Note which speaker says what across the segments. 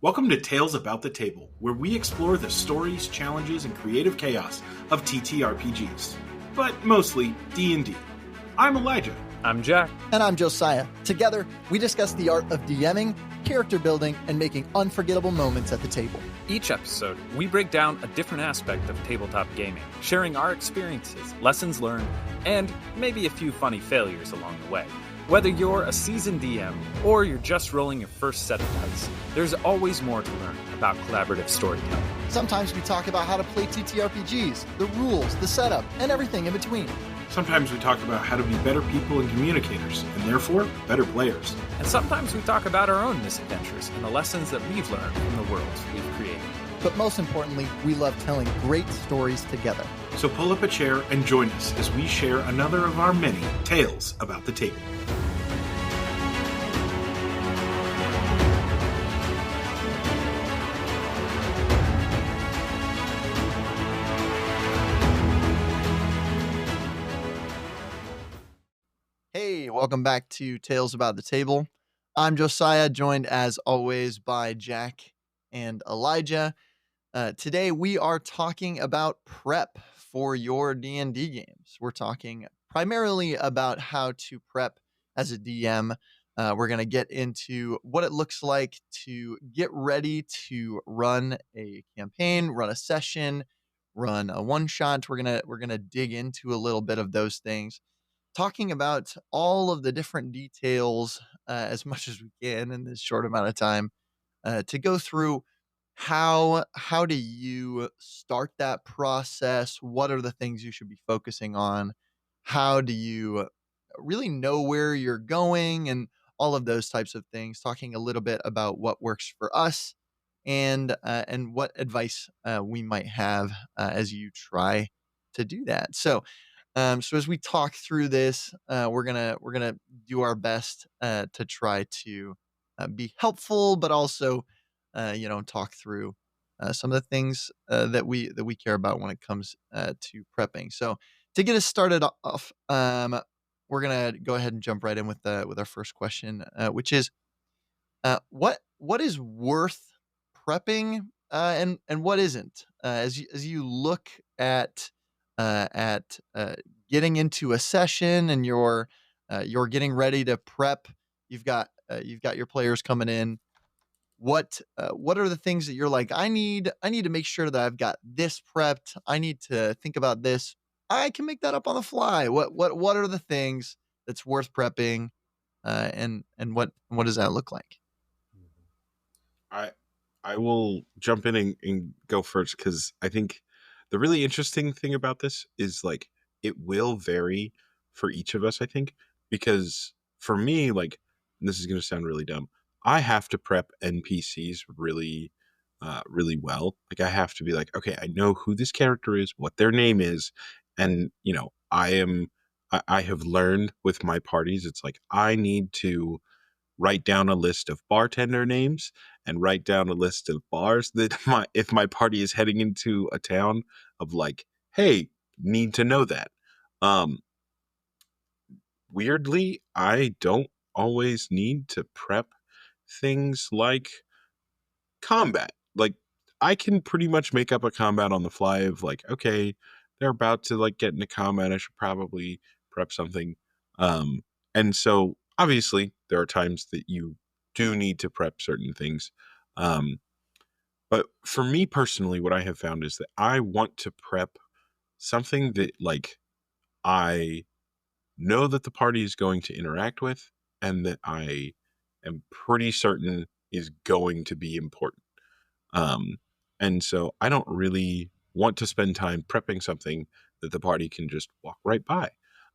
Speaker 1: Welcome to Tales About the Table, where we explore the stories, challenges, and creative chaos of TTRPGs, but mostly D&D. I'm Elijah.
Speaker 2: I'm Jack.
Speaker 3: And I'm Josiah. Together, we discuss the art of DMing, character building, and making unforgettable moments at the table.
Speaker 2: Each episode, we break down a different aspect of tabletop gaming, sharing our experiences, lessons learned, and maybe a few funny failures along the way. Whether you're a seasoned DM or you're just rolling your first set of dice, there's always more to learn about collaborative storytelling.
Speaker 3: Sometimes we talk about how to play TTRPGs, the rules, the setup, and everything in between.
Speaker 1: Sometimes we talk about how to be better people and communicators, and therefore, better players.
Speaker 2: And sometimes we talk about our own misadventures and the lessons that we've learned from the worlds we've created.
Speaker 3: But most importantly, we love telling great stories together.
Speaker 1: So pull up a chair and join us as we share another of our many tales about the table.
Speaker 3: Hey, welcome back to Tales About the Table. I'm Josiah, joined as always by Jack and Elijah. Today we are talking about prep for your D&D games. We're talking primarily about how to prep as a DM. We're going to get into what it looks like to get ready to run a campaign, run a session, run a one-shot. We're gonna dig into a little bit of those things, talking about all of the different details as much as we can in this short amount of time to go through how do you start that process? What are the things you should be focusing on? How do you really know where you're going and all of those types of things? Talking a little bit about what works for us and what advice we might have as you try to do that. So as we talk through this, we're gonna do our best to try to be helpful, but also, talk through some of the things that we care about when it comes to prepping. So to get us started off, we're gonna go ahead and jump right in with our first question, which is, what is worth prepping and what isn't? As you look at getting into a session and you're getting ready to prep. You've got your players coming in. What are the things that you're like, I need to make sure that I've got this prepped. I need to think about this. I can make that up on the fly. What are the things that's worth prepping, and what does that look like?
Speaker 4: I will jump in and go first because I think the really interesting thing about this is like it will vary for each of us, I think, because for me, like, and this is going to sound really dumb, I have to prep NPCs really well. Like I have to be like, okay, I know who this character is, what their name is, and I have learned with my parties, it's like I need to write down a list of bartender names and write down a list of bars that if my party is heading into a town of like, hey, need to know that. Um, Weirdly, I don't always need to prep things like combat. Like I can pretty much make up a combat on the fly of like, okay, they're about to like get into combat. I should probably prep something. And so obviously there are times that you do need to prep certain things. Um, but for me personally, what I have found is that I want to prep something that like I know that the party is going to interact with and that I am pretty certain is going to be important. Um, and so I don't really want to spend time prepping something that the party can just walk right by.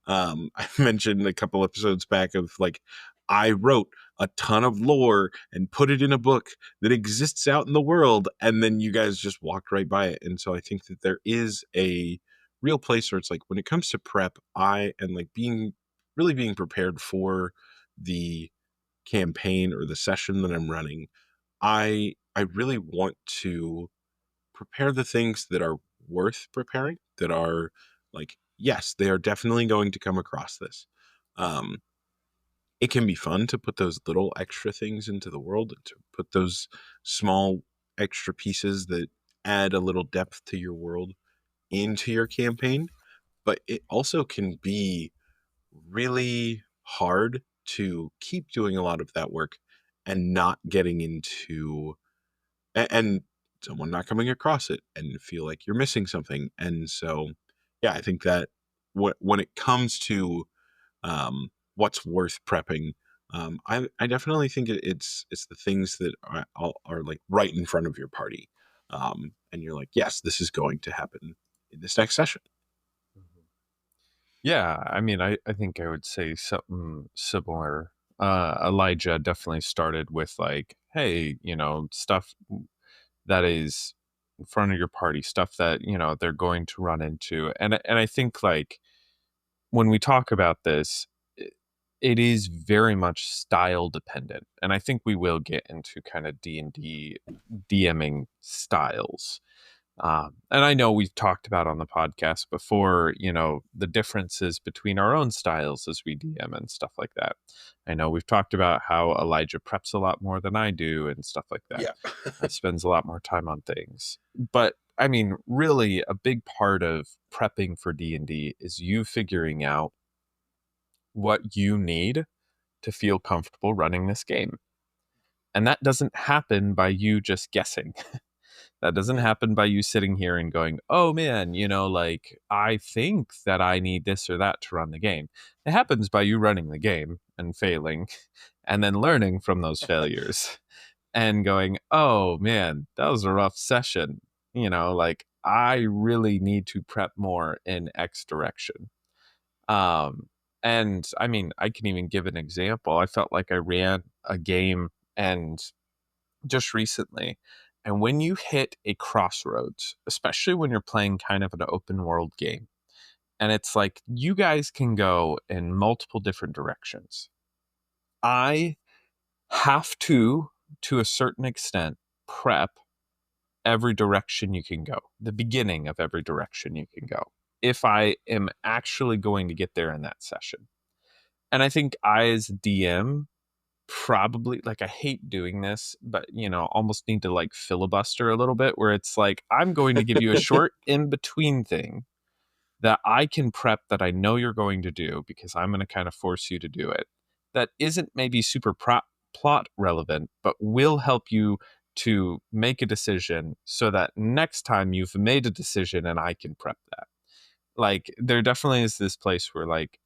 Speaker 4: I mentioned a couple episodes back of like, I wrote a ton of lore and put it in a book that exists out in the world, and then you guys just walked right by it. And so I think that there is a real place where it's like, when it comes to prep, and like really being prepared for the campaign or the session that I'm running, I really want to prepare the things that are worth preparing, that are like, yes, they are definitely going to come across this. Um, it can be fun to put those little extra things into the world, and to put those small extra pieces that add a little depth to your world into your campaign. But it also can be really hard to keep doing a lot of that work and not getting into and someone not coming across it and feel like you're missing something. And so, yeah, I think that when it comes to what's worth prepping, I definitely think it's the things that are like right in front of your party, and you're like, yes, this is going to happen in this next session.
Speaker 2: Yeah, I mean, I think I would say something similar. Elijah definitely started with like, hey, stuff that is in front of your party, stuff that, they're going to run into. And I think like when we talk about this, it is very much style dependent. And I think we will get into kind of D&D DMing styles. And I know we've talked about on the podcast before, the differences between our own styles as we DM and stuff like that. I know we've talked about how Elijah preps a lot more than I do and stuff like that.
Speaker 4: Yeah.
Speaker 2: Spends a lot more time on things. But I mean, really, a big part of prepping for D&D is you figuring out what you need to feel comfortable running this game. And that doesn't happen by you just guessing. That doesn't happen by you sitting here and going, oh man, like I think that I need this or that to run the game. It happens by you running the game and failing and then learning from those failures and going, oh man, that was a rough session. Like I really need to prep more in X direction. And I mean, I can even give an example. I felt like I ran a game and just recently. And when you hit a crossroads, especially when you're playing kind of an open world game, and it's like you guys can go in multiple different directions. I have to a certain extent, prep every direction you can go, the beginning of every direction you can go, if I am actually going to get there in that session. And I think I, as DM, probably like I hate doing this, but almost need to like filibuster a little bit where it's like I'm going to give you a short in between thing that I can prep that I know you're going to do because I'm going to kind of force you to do it. That isn't maybe super plot relevant, but will help you to make a decision so that next time you've made a decision and I can prep that. Like there definitely is this place where like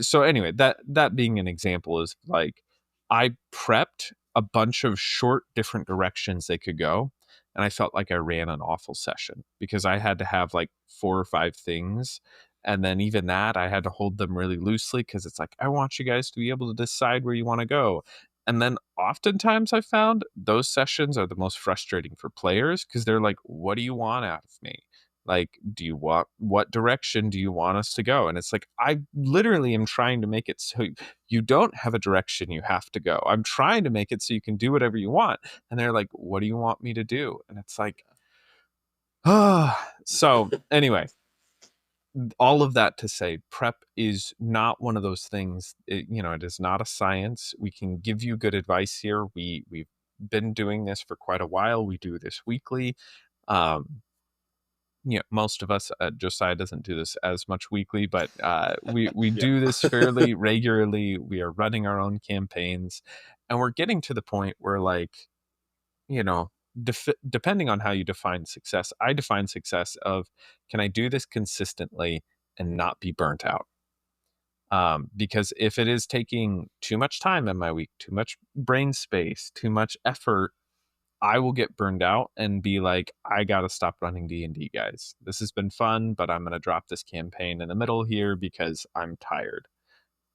Speaker 2: so anyway, that being an example is like I prepped a bunch of short different directions they could go, and I felt like I ran an awful session because I had to have like 4 or 5 things, and then even that I had to hold them really loosely because it's like I want you guys to be able to decide where you want to go. And then oftentimes I found those sessions are the most frustrating for players because they're like, what do you want out of me? Like, what direction do you want us to go? And it's like, I literally am trying to make it so you don't have a direction you have to go. I'm trying to make it so you can do whatever you want. And they're like, what do you want me to do? And it's like, so anyway, all of that to say, prep is not one of those things. It is not a science. We can give you good advice here. We've been doing this for quite a while. We do this weekly. Most of us, Josiah doesn't do this as much weekly, but we do this fairly regularly. We are running our own campaigns, and we're getting to the point where, like, depending on how you define success, I define success of, can I do this consistently and not be burnt out? Because if it is taking too much time in my week, too much brain space, too much effort, I will get burned out and be like, I gotta stop running D&D, guys. This has been fun, but I'm gonna drop this campaign in the middle here because I'm tired.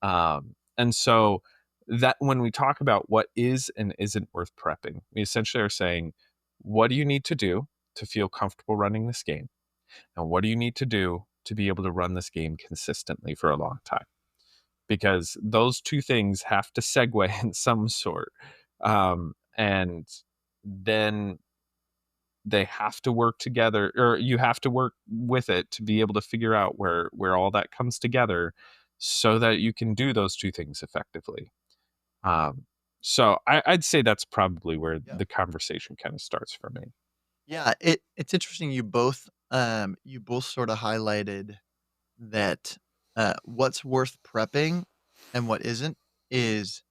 Speaker 2: And so that when we talk about what is and isn't worth prepping, we essentially are saying, what do you need to do to feel comfortable running this game? And what do you need to do to be able to run this game consistently for a long time? Because those two things have to segue in some sort. And then they have to work together, or you have to work with it to be able to figure out where all that comes together so that you can do those two things effectively. So I'd say that's probably where
Speaker 3: Yeah.
Speaker 2: the conversation kind of starts for me.
Speaker 3: Yeah, it's interesting you both sort of highlighted that what's worth prepping and what isn't is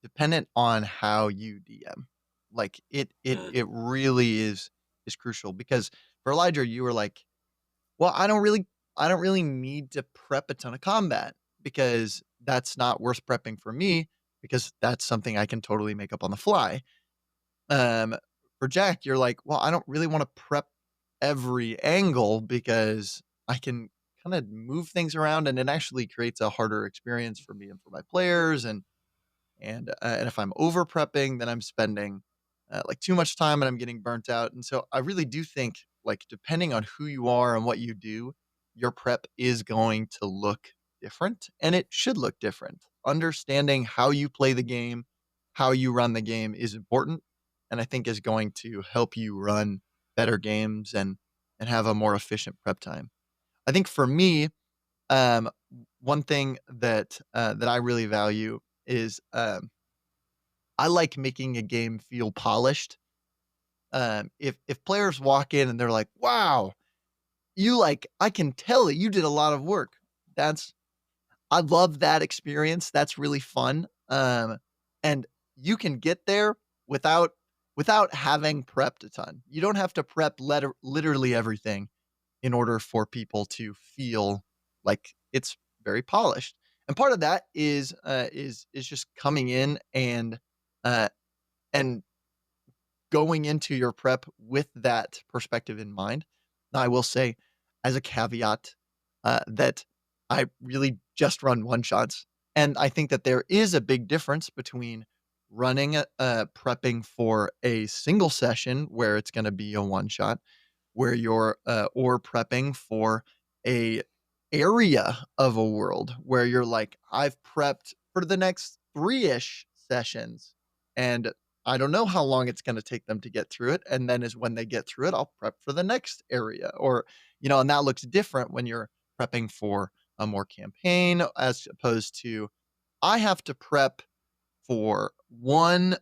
Speaker 3: dependent on how you DM. Like it really is crucial because for Elijah you were like, "Well, I don't really need to prep a ton of combat because that's not worth prepping for me because that's something I can totally make up on the fly." Um, for Jack, you're like, "Well, I don't really wanna prep every angle because I can kinda move things around, and it actually creates a harder experience for me and for my players, and if I'm over prepping, then I'm spending, like, too much time and I'm getting burnt out, and so I really do think, like, depending on who you are and what you do, your prep is going to look different, and it should look different. Understanding how you play the game, how you run the game is important, and I think is going to help you run better games and have a more efficient prep time. I think for me, um, one thing that I really value is, I like making a game feel polished. If players walk in and they're like, "Wow, I can tell that you did a lot of work." That's I love that experience. That's really fun. And you can get there without without having prepped a ton. You don't have to prep literally everything in order for people to feel like it's very polished. And part of that is just coming in uh, and going into your prep with that perspective in mind. Now, I will say, as a caveat, that I really just run one shots, and I think that there is a big difference between running prepping for a single session where it's going to be a one shot where you're or prepping for a area of a world where you're like, I've prepped for the next 3-ish sessions, and I don't know how long it's gonna take them to get through it, and then is when they get through it, I'll prep for the next area, or, and that looks different when you're prepping for a more campaign as opposed to, I have to prep for one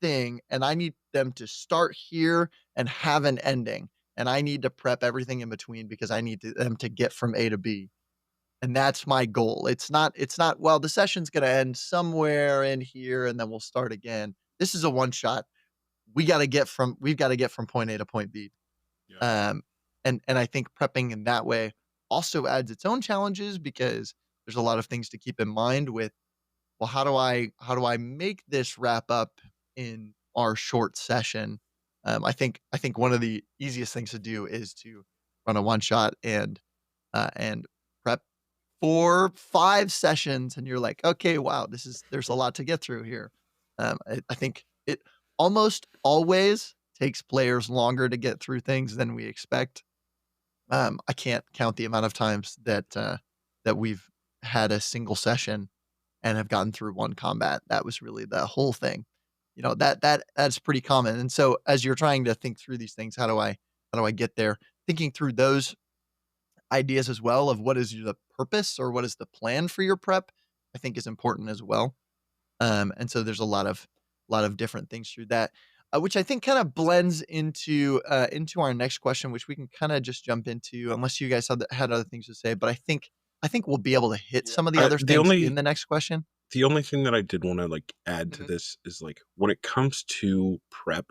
Speaker 3: thing, and I need them to start here and have an ending, and I need to prep everything in between because I need them to get from A to B, and that's my goal. It's not, "Well, the session's gonna end somewhere in here, and then we'll start again." This is a one shot. We've gotta get from point A to point B.
Speaker 4: Yeah.
Speaker 3: And I think prepping in that way also adds its own challenges because there's a lot of things to keep in mind with, well, how do I make this wrap up in our short session? I think one of the easiest things to do is to run a one shot and prep 4, 5 sessions, and you're like, okay, wow, there's a lot to get through here. I think it almost always takes players longer to get through things than we expect. I can't count the amount of times that we've had a single session and have gotten through one combat. That was really the whole thing. That's pretty common. And so as you're trying to think through these things, how do I get there? Thinking through those ideas as well of what is the purpose or what is the plan for your prep, I think is important as well. And so there's a lot of different things through that, which I think kind of blends into our next question, which we can kind of just jump into, unless you guys had other things to say. But I think we'll be able to hit
Speaker 4: Yeah.
Speaker 3: some of the other
Speaker 4: The
Speaker 3: things in
Speaker 4: only
Speaker 3: the next question.
Speaker 4: the only thing that I did want to like add to
Speaker 3: Mhm.
Speaker 4: this is like when it comes to prep,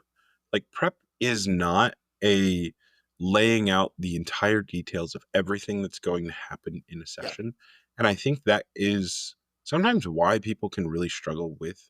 Speaker 4: like prep is not a laying out the entire details of everything that's going to happen in a
Speaker 3: Yeah.
Speaker 4: session. And I think that is sometimes why people can really struggle with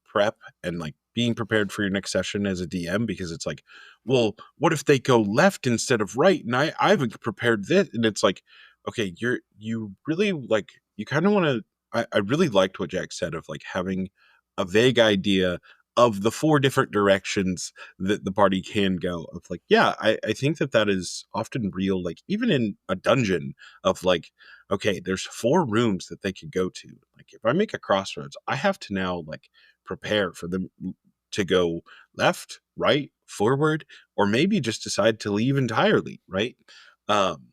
Speaker 4: prep and like being prepared for your next session as a DM because it's like, well, what if they go left instead of right? And I haven't prepared this. And it's like, okay, you really like you kind of want to I really liked what Jack said of like having a vague idea of the 4 different directions that the party can go of like yeah I think that is often real like even in a dungeon of like okay there's 4 rooms that they could go to like if I make a crossroads I have to now like prepare for them to go left, right, forward, or maybe just decide to leave entirely, right? Um,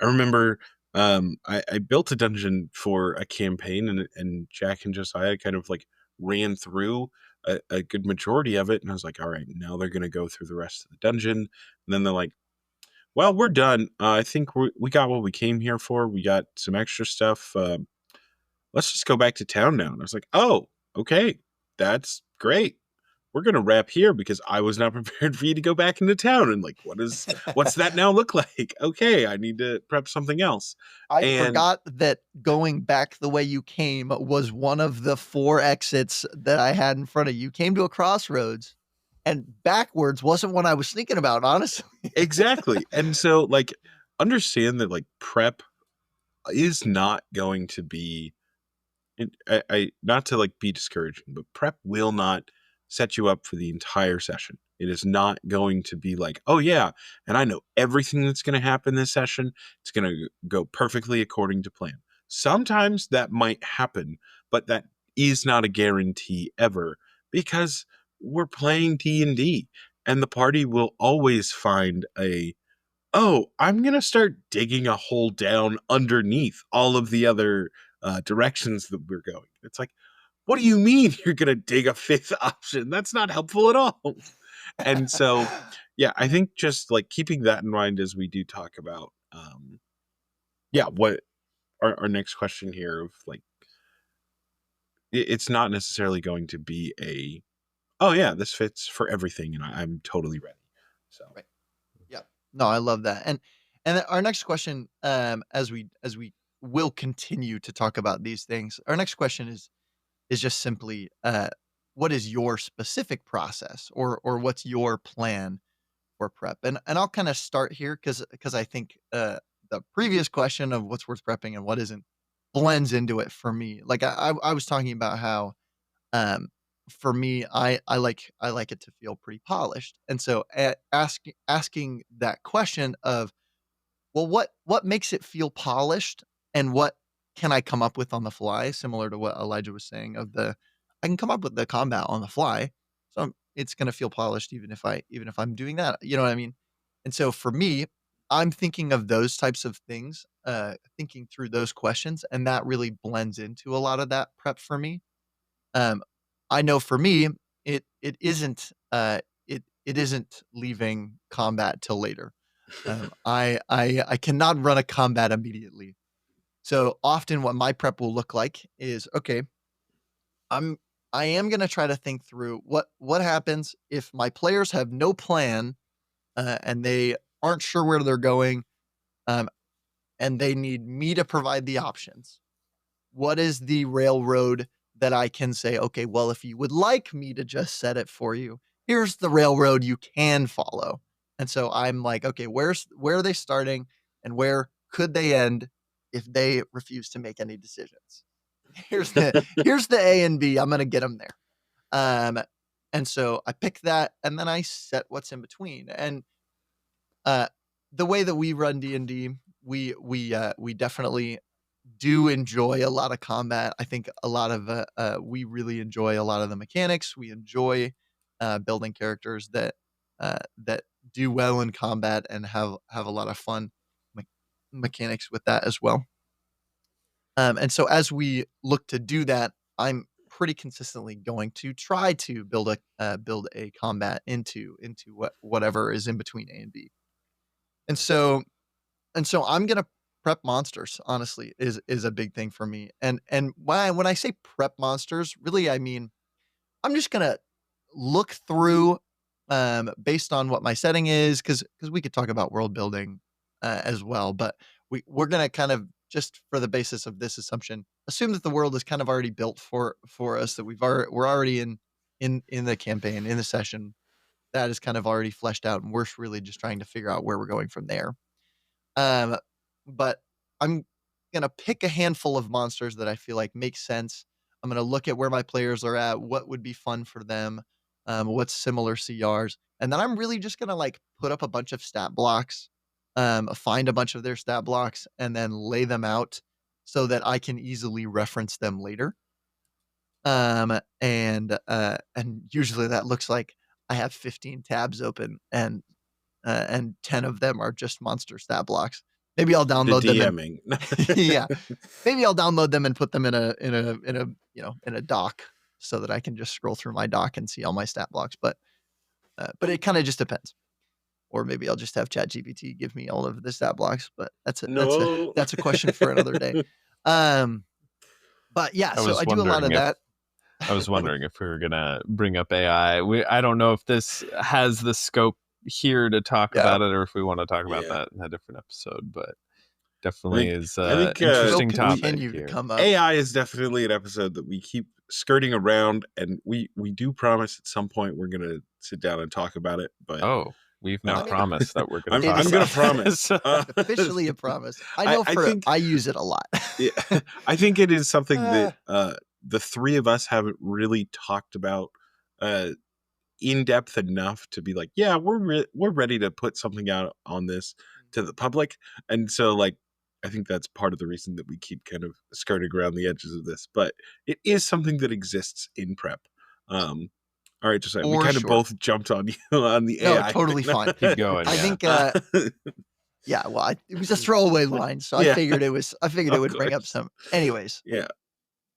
Speaker 4: I remember I built a dungeon for a campaign, and Jack and Josiah kind of like ran through a good majority of it, and I was like, all right, now they're gonna go through the rest of the dungeon, and then they're like, well, we're done. I think we got what we came here for. We got some extra stuff. Let's just go back to town now. And I was like, oh, okay, that's great. We're gonna wrap here because I was not prepared for you to go back into town. And like, what's that now look like? Okay, I need to prep something else.
Speaker 3: I
Speaker 4: And
Speaker 3: forgot that going back the way you came was one of the 4 exits that I had in front of you. You came to a crossroads, and backwards wasn't what I was thinking about, honestly.
Speaker 4: exactly. And so like understand that like prep is not going to be I not to like be discouraging, but prep will not set you up for the entire session. It is not going to be like, oh yeah, and I know everything that's going to happen this session. It's going to go perfectly according to plan. Sometimes that might happen, but that is not a guarantee ever because we're playing D&D and the party will always find a oh, I'm going to start digging a hole down underneath all of the other directions that we're going. It's like, what do you mean you're going to dig a fifth option? That's not helpful at all. And so, yeah, I think just like keeping that in mind as we do talk about, yeah, what our next question here of like, it's not necessarily going to be a, oh yeah, this fits for everything, and I'm totally ready. So,
Speaker 3: Right. Yeah. No, I love that. And then our next question, as we will continue to talk about these things, our next question is just simply, what is your specific process or what's your plan for prep? And I'll kind of start here because I think the previous question of what's worth prepping and what isn't blends into it for me. Like I was talking about how um for me I like it to feel pretty polished. And so asking that question of, well, what makes it feel polished, and what can I come up with on the fly, similar to what Elijah was saying of the I can come up with the combat on the fly. So it's gonna feel polished even if I'm doing that. You know what I mean? And so for me, I'm thinking of those types of things, thinking through those questions, and that really blends into a lot of that prep for me. Um, I know for me, it isn't leaving combat till later. I cannot run a combat immediately. So often what my prep will look like is, okay, I'm I am gonna try to think through what happens if my players have no plan, and they aren't sure where they're going, um, and they need me to provide the options. What is the railroad that I can say, okay, well, if you would like me to just set it for you, here's the railroad you can follow. And so I'm like, okay, where are they starting and where could they end if they refuse to make any decisions? Here's the A and B. I'm gonna get them there. Um, and so I pick that and then I set what's in between. And uh the way that we run D&D, we definitely do enjoy a lot of combat. I think a lot of we really enjoy a lot of the mechanics. We enjoy building characters that do well in combat and have a lot of fun me- mechanics with that as well. And so as we look to do that, I'm pretty consistently going to try to build a combat into whatever is in between A and B. And so I'm gonna prep monsters, honestly, is a big thing for me. And when I say prep monsters, really I mean I'm just gonna look through based on what my setting is, because we could talk about world building as well, but we're gonna kind of just for the basis of this assumption, assume that the world is kind of already built for us, that we're already in the campaign, in the session that is kind of already fleshed out, and we're really just trying to figure out where we're going from there. Um, but I'm gonna pick a handful of monsters that I feel like make sense. I'm gonna look at where my players are at, what would be fun for them, what's similar CRs, and then I'm really just gonna like put up a bunch of stat blocks, find a bunch of their stat blocks, and then lay them out so that I can easily reference them later. And usually that looks like I have 15 tabs open and 10 of them are just monster stat blocks. Maybe I'll
Speaker 4: The
Speaker 3: download them.
Speaker 4: DMing.
Speaker 3: Yeah, maybe I'll download them and put them in a doc so that I can just scroll through my doc and see all my stat blocks. But it kind of just depends. Or maybe I'll just have ChatGPT give me all of the stat blocks. But that's a question for another day. But yeah, so I do a lot of that.
Speaker 5: I was wondering if we were gonna bring up AI. I don't know if this has the scope here to talk about it, or if we want to talk about that in a different episode. But definitely is interesting topic here.
Speaker 4: AI is definitely an episode that we keep skirting around, and we do promise at some point we're gonna sit down and talk about it. But
Speaker 5: we've now promised that we're going to.
Speaker 4: I'm going to promise.
Speaker 3: Officially a promise. I know I use it a lot.
Speaker 4: Yeah, I think it is something that the three of us haven't really talked about in depth enough to be like, yeah, we're ready to put something out on this to the public. And so, like, I think that's part of the reason that we keep kind of skirting around the edges of this. But it is something that exists in prep. All right, just we kind of both jumped on you on the AI.
Speaker 3: No, totally fine.
Speaker 5: Keep going.
Speaker 3: I think, yeah. Well, it was a throwaway line, so I figured it was. I figured it would bring up some. Anyways,
Speaker 4: yeah.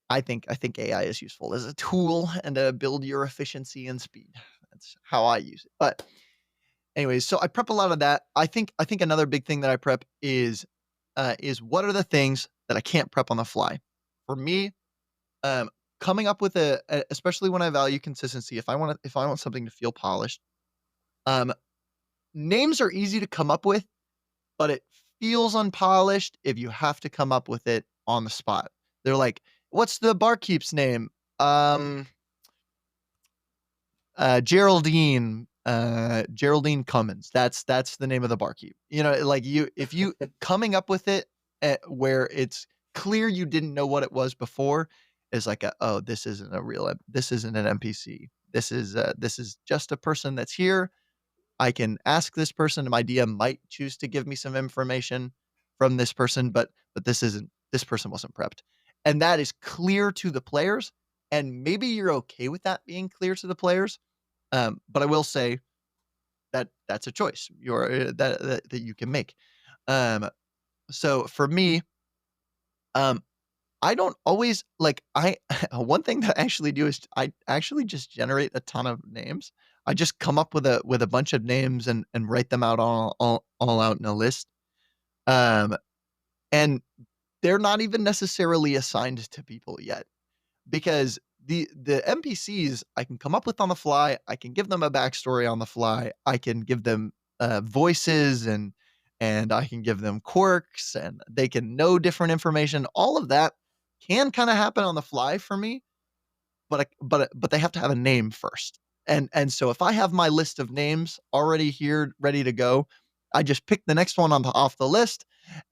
Speaker 3: I think AI is useful as a tool and to build your efficiency and speed. That's how I use it. But, anyways, so I prep a lot of that. I think another big thing that I prep is what are the things that I can't prep on the fly. For me, coming up with especially when I value consistency, if I want something to feel polished, names are easy to come up with, but it feels unpolished if you have to come up with it on the spot. They're like, what's the barkeep's name? Geraldine Cummins. That's the name of the barkeep. If you coming up with it where it's clear you didn't know what it was before, is like this isn't an NPC. This is just a person that's here. I can ask this person. My DM might choose to give me some information from this person, but this person wasn't prepped. And that is clear to the players. And maybe you're okay with that being clear to the players. But I will say that that's a choice that you can make. So for me, I don't always one thing that I actually do is I actually just generate a ton of names. I just come up with a bunch of names and write them out all out in a list. And they're not even necessarily assigned to people yet, because the NPCs I can come up with on the fly. I can give them a backstory on the fly. I can give them voices and I can give them quirks, and they can know different information. All of that can kind of happen on the fly for me, but they have to have a name first. And so if I have my list of names already here ready to go, I just pick the next one off the list,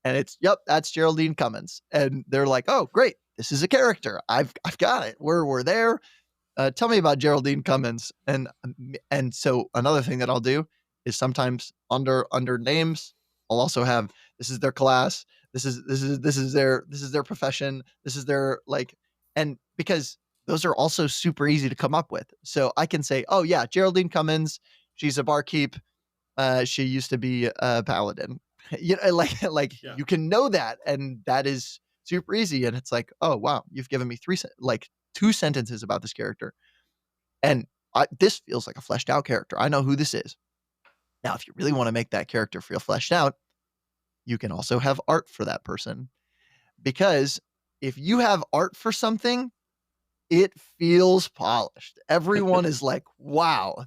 Speaker 3: and it's that's Geraldine Cummins, and they're like, oh great, this is a character. I've got it. We're there. Tell me about Geraldine Cummins. And so another thing that I'll do is sometimes under names, I'll also have, this is their class. This is their profession. This is their and because those are also super easy to come up with. So I can say, oh yeah, Geraldine Cummins, she's a barkeep. She used to be a paladin. You You can know that, and that is super easy. And it's like, oh wow, you've given me 2 sentences about this character, and this feels like a fleshed out character. I know who this is. Now, if you really want to make that character feel fleshed out, you can also have art for that person, because if you have art for something, it feels polished. Everyone is like, wow,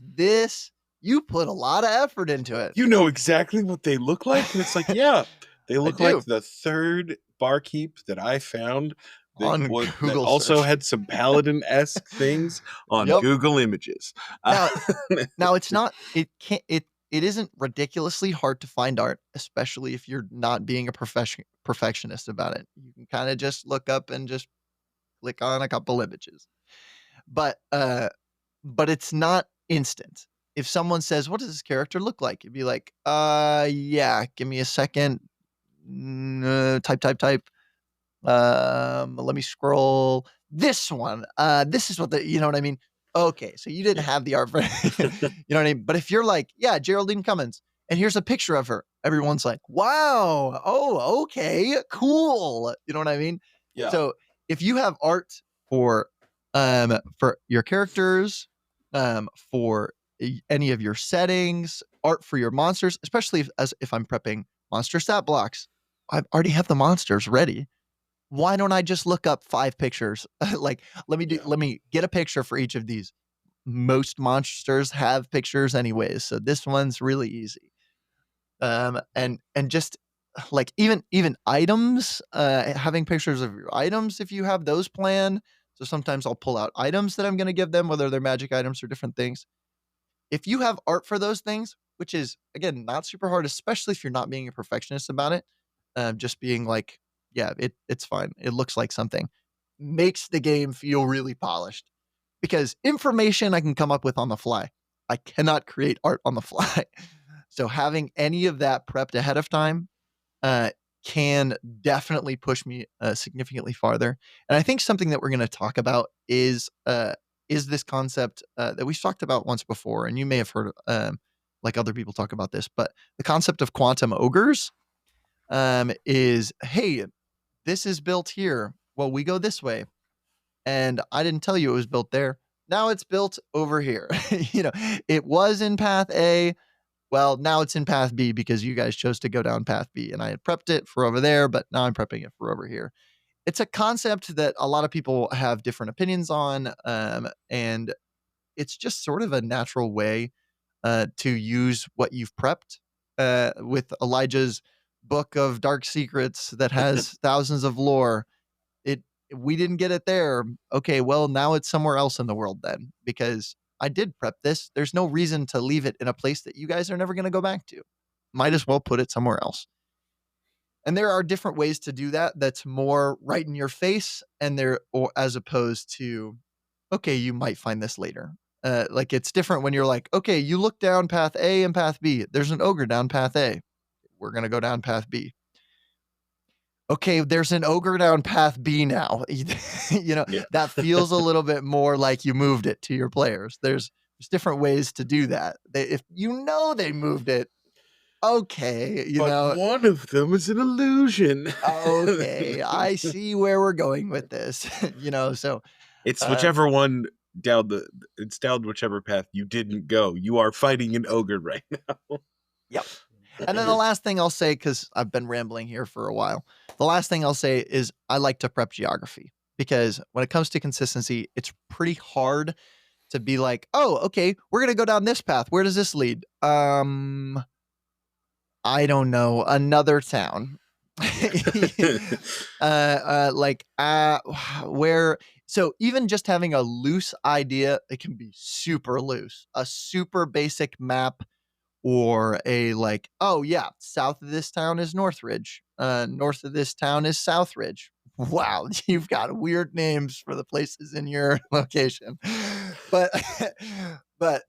Speaker 3: you put a lot of effort into it.
Speaker 4: You know exactly what they look like. And it's like, yeah, they look like the third barkeep that I found
Speaker 3: on Google
Speaker 4: that also had some paladin-esque things on Google Images.
Speaker 3: Now it's not, it isn't ridiculously hard to find art, especially if you're not being a perfectionist about it. You can kind of just look up and just click on a couple images. But it's not instant. If someone says, what does this character look like? You'd be like, yeah, give me a second. Type. Let me scroll. This one. This is what you know what I mean? Okay, so you didn't have the art for you know what I mean? But if you're like, yeah, Geraldine Cummins, and here's a picture of her. everyone's like, wow, oh, okay, cool. You know what I mean?
Speaker 1: Yeah.
Speaker 3: So if you have art for your characters, for any of your settings, art for your monsters, especially if I'm prepping monster stat blocks, I already have the monsters ready. Why don't I just look up 5 pictures? Like, let me get a picture for each of these. Most monsters have pictures anyways, so this one's really easy. And just like even items, having pictures of your items if you have those planned. So sometimes I'll pull out items that I'm going to give them, whether they're magic items or different things. If you have art for those things, which is again not super hard, especially if you're not being a perfectionist about it, just being like, yeah, it's fine. It looks like something, makes the game feel really polished. Because information I can come up with on the fly, I cannot create art on the fly. So having any of that prepped ahead of time uh, can definitely push me significantly farther. And I think something that we're going to talk about is this concept that we've talked about once before, and you may have heard like other people talk about this, but the concept of quantum ogres is, hey, this is built here. Well, we go this way, and I didn't tell you it was built there. Now it's built over here. It was in path A. Well, now it's in path B because you guys chose to go down path B, and I had prepped it for over there, but now I'm prepping it for over here. It's a concept that a lot of people have different opinions on, and it's just sort of a natural way to use what you've prepped. With Elijah's book of dark secrets that has thousands of lore, it we didn't get it there. Okay, well, now it's somewhere else in the world then, because I did prep this. There's no reason to leave it in a place that you guys are never going to go back to. Might as well put it somewhere else. And there are different ways to do that that's more right in your face, and there, or as opposed to, okay, you might find this later. Like it's different when you're like, okay, you look down path A and path B. There's an ogre down path A. We're going to go down path B. Okay, there's an ogre down path B now. That feels a little bit more like you moved it to your players. There's different ways to do that. If they moved it, okay,
Speaker 4: but one of them is an illusion.
Speaker 3: Okay, I see where we're going with this. So
Speaker 4: it's whichever one it's down whichever path you didn't go. You are fighting an ogre right now.
Speaker 3: Yep. And then the last thing I'll say, because I've been rambling here for a while, the last thing I'll say is I like to prep geography, because when it comes to consistency, it's pretty hard to be like, oh, okay, we're going to go down this path. Where does this lead? I don't know. Another town. Where, so even just having a loose idea, it can be super loose, a super basic map, or a like, oh yeah, south of this town is Northridge, north of this town is Southridge. Wow, you've got weird names for the places in your location. But but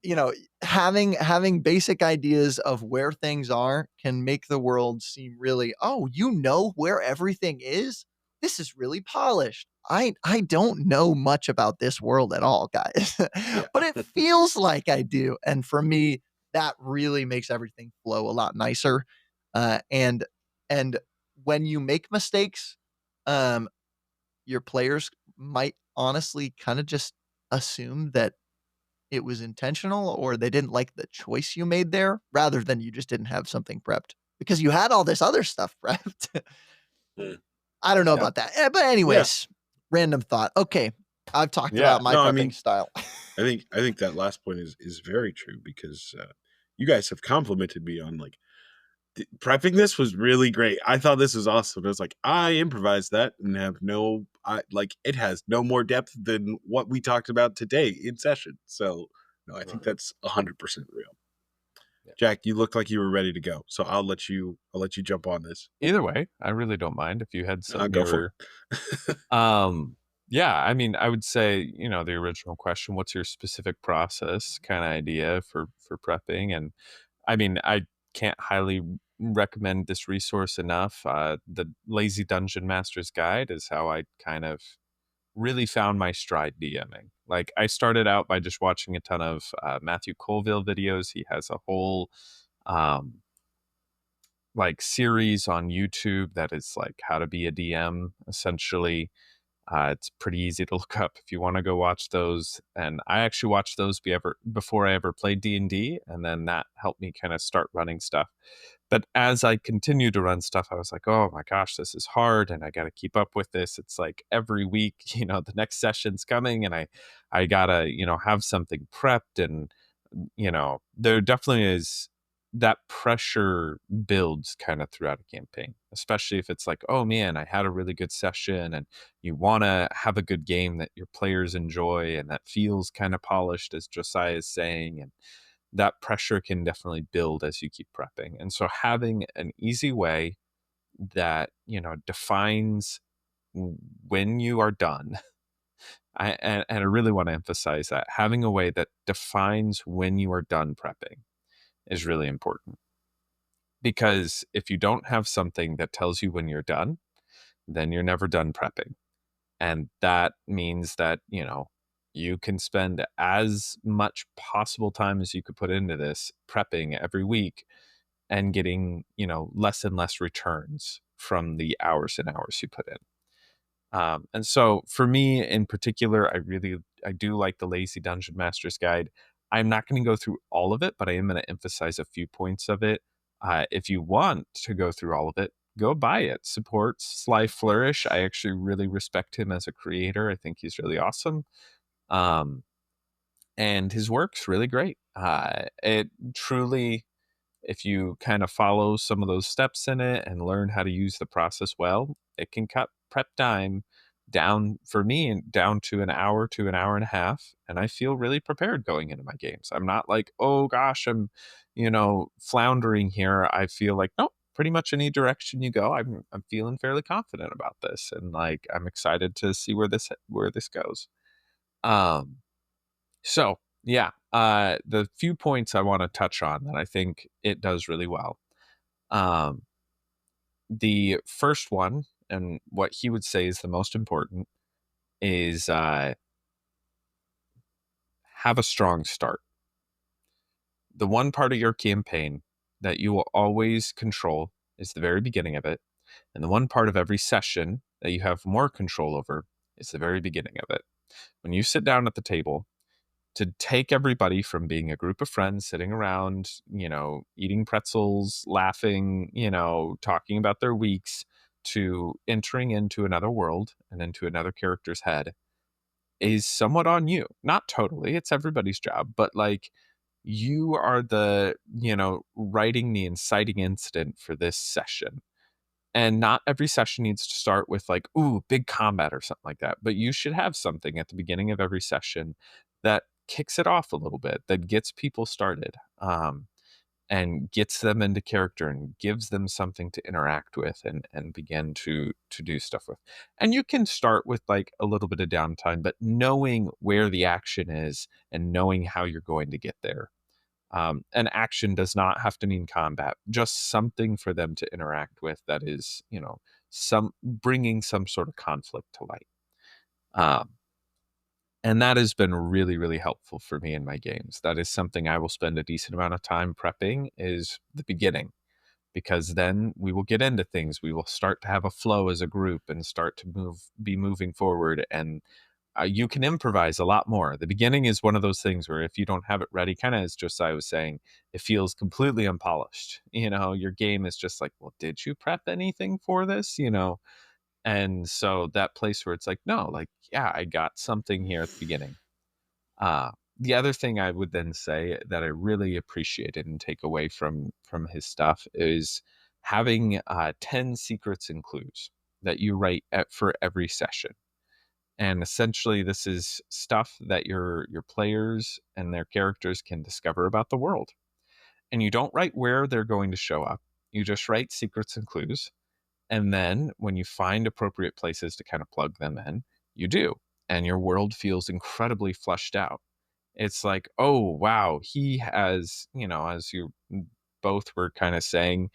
Speaker 3: having basic ideas of where things are can make the world seem really, oh, where everything is? This is really polished. I don't know much about this world at all, guys. But it feels like I do. And for me, that really makes everything flow a lot nicer. And when you make mistakes, your players might honestly kind of just assume that it was intentional, or they didn't like the choice you made there, rather than you just didn't have something prepped because you had all this other stuff prepped. I don't know about that. But anyways, random thought. Okay. I've talked about my prepping style.
Speaker 4: I think that last point is very true, because you guys have complimented me on like prepping this was really great. I thought this was awesome. I was like, I improvised that and it has no more depth than what we talked about today in session. So no, I think that's 100% real. Yeah. Jack, you look like you were ready to go, so I'll let you jump on this.
Speaker 5: Either way, I really don't mind if you had some.
Speaker 4: Go for
Speaker 5: it. Yeah, I mean, I would say, the original question, what's your specific process kind of idea for prepping? And I mean, I can't highly recommend this resource enough. The Lazy Dungeon Master's Guide is how I kind of really found my stride DMing. Like, I started out by just watching a ton of Matthew Colville videos. He has a whole like series on YouTube that is like how to be a DM, essentially. It's pretty easy to look up if you want to go watch those. And I actually watched those before I ever played D&D, and then that helped me kind of start running stuff. But as I continued to run stuff, I was like, oh my gosh, this is hard, and I got to keep up with this. It's like every week, the next session's coming, and I gotta, have something prepped, and there definitely is that pressure builds kind of throughout a campaign, especially if it's like, oh man, I had a really good session, and you want to have a good game that your players enjoy and that feels kind of polished, as Josiah is saying. And that pressure can definitely build as you keep prepping. And so having an easy way that, defines when you are done. And I really want to emphasize that having a way that defines when you are done prepping is really important. Because if you don't have something that tells you when you're done, then you're never done prepping. And that means that, you can spend as much possible time as you could put into this prepping every week and getting, less and less returns from the hours and hours you put in. And so for me in particular, I do like the Lazy Dungeon Master's Guide. I'm not going to go through all of it, but I am going to emphasize a few points of it. If you want to go through all of it, go buy it. Support Sly Flourish. I actually really respect him as a creator. I think he's really awesome. And his work's really great. It truly, if you kind of follow some of those steps in it and learn how to use the process well, it can cut prep time down for me down to an hour to an hour and a half. And I feel really prepared going into my games. I'm not like, oh gosh, I'm, floundering here. I feel like, nope, pretty much any direction you go, I'm feeling fairly confident about this. And like, I'm excited to see where this goes. So yeah, the few points I want to touch on that I think it does really well. The first one, and what he would say is the most important, is have a strong start. The one part of your campaign that you will always control is the very beginning of it, and the one part of every session that you have more control over is the very beginning of it. When you sit down at the table, to take everybody from being a group of friends sitting around, eating pretzels, laughing, talking about their weeks, to entering into another world and into another character's head is somewhat on you. Not totally, it's everybody's job, but like you are the, writing the inciting incident for this session. And not every session needs to start with like, ooh, big combat or something like that. But you should have something at the beginning of every session that kicks it off a little bit, that gets people started, and gets them into character and gives them something to interact with and begin to do stuff with. And you can start with like a little bit of downtime, but knowing where the action is and knowing how you're going to get there. And action does not have to mean combat, just something for them to interact with that is, some bringing some sort of conflict to light. And that has been really, really helpful for me in my games. That is something I will spend a decent amount of time prepping, is the beginning, because then we will get into things. We will start to have a flow as a group and start to be moving forward. And you can improvise a lot more. The beginning is one of those things where if you don't have it ready, kind of as Josiah was saying, it feels completely unpolished. Your game is just like, well, did you prep anything for this? And so that place where it's like, no, like, yeah, I got something here at the beginning. The other thing I would then say that I really appreciated and take away from his stuff is having 10 secrets and clues that you write for every session. And essentially, this is stuff that your players and their characters can discover about the world. And you don't write where they're going to show up. You just write secrets and clues. And then when you find appropriate places to kind of plug them in, you do. And your world feels incredibly fleshed out. It's like, oh, wow, he has, as you both were kind of saying,